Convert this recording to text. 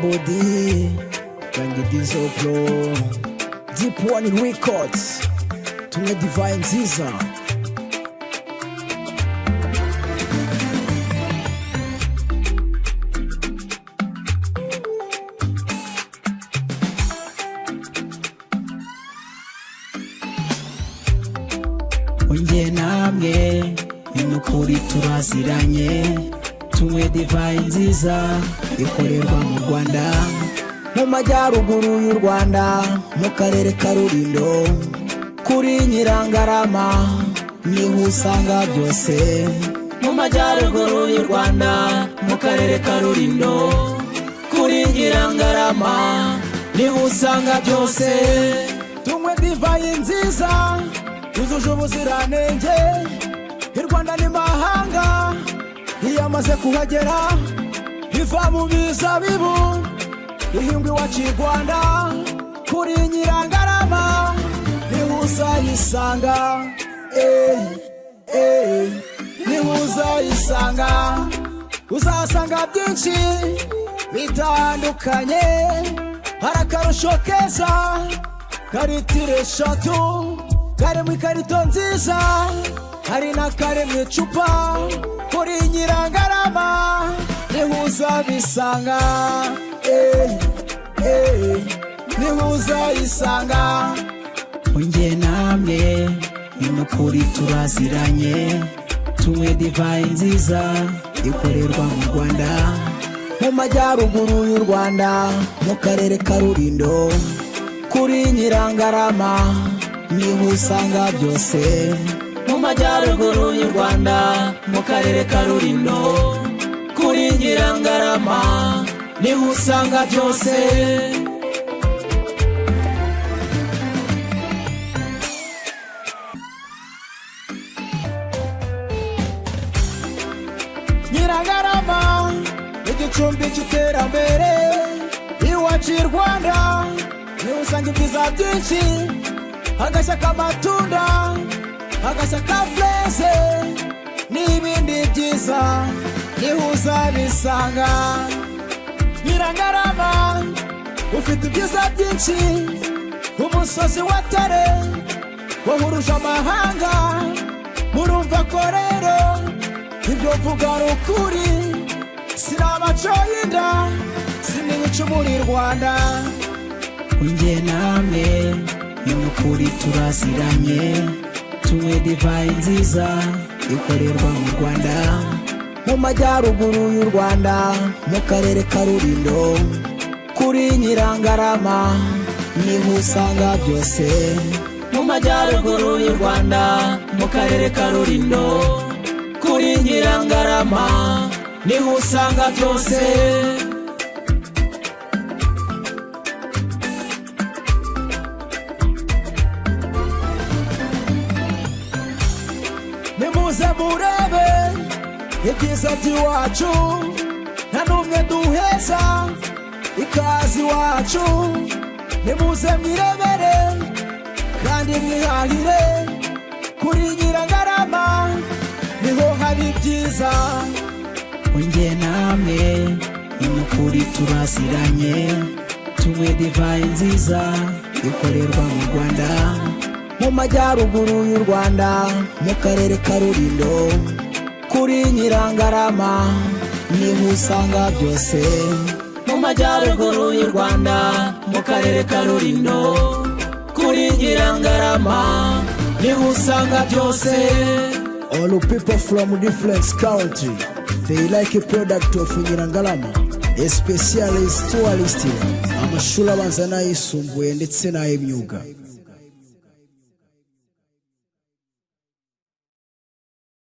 Body Gangi Diesel Pro Deep One Records Tumwe Divine Nziza Unye namwe inukuri turaziranye Tumwe Divine Nziza ikorerwa mu Rwanda mu majyaruguru y'u Rwanda mu karere ka Rulindo kuri Nyirangarama niho usanga byose mu majyaruguru y'u Rwanda mu karere ka Rulindo kuri Nyirangarama niho usanga byose Tumwe Divine Nziza yujuje ubuziranenge i Rwanda n'imahanga iyamaze kuhagera iva mu bizabibu ihingwa iwacu i Rwanda kuri Nyirangarama niho uzayisanga niho uzayisanga uzasanga byinshi bitandukanye hari akarusho keza karitiro 3 kari mu ikarito nziza hari n'akari mu icupa kuri Nyirangarama niho uzabisanga niho uzayisanga Unye namwe inukuri turaziranye Tumwe Divine Nziza ikorerwa mu Rwanda mu majyaruguru y'u Rwanda mu karere ka Rulindo kuri Nyirangarama niho usanga byose mu majyaruguru y'u Rwanda mu karere ka Rulindo kuri Nyirangarama niho usanga byose Nyirangarama igicumbi cy'iterambere iwacu i Rwanda niho usanga ibyiza byinshi agashya k'amatunda agashya ka fleze n'ibindi byiza niho uzabisanga Nyirangarama ufite ibyiza byinshi umusozi wa Tare wahuruje amahanga murumva ko rero ibyo mvuga ari ukuri sinamaco y'inda sinibica muri Rwanda Unye namwe inukuri turaziranye Tumwe Divine Nziza ikorerwa mu Rwanda mu majyaruguru y'u Rwanda mu karere ka Rulindo kuri Nyirangarama niho usanga byose mu majyaruguru y'u Rwanda mu karere ka Rulindo kuri Nyirangarama niho usanga byose nimuze murebe ibyiza by'iwacu nta n'umwe duheza ikazi iwacu nimuze mwirebere kandi mwihahire kuri Nyirangarama niho hari byiza Unye namwe inukuri turaziranye Tumwe Divine Nziza ikorerwa mu Rwanda mu majyaruguru y'u Rwanda mu karere ka Rulindo kuri Nyirangarama niho usanga byose mu majyaruguru y'u Rwanda mu karere ka Rulindo kuri Nyirangarama niho usanga byose All people from different country they like a product of Nyirangarama especially tourist amashuri abanza n'ayisumbuye ndetse n'ay'imyuga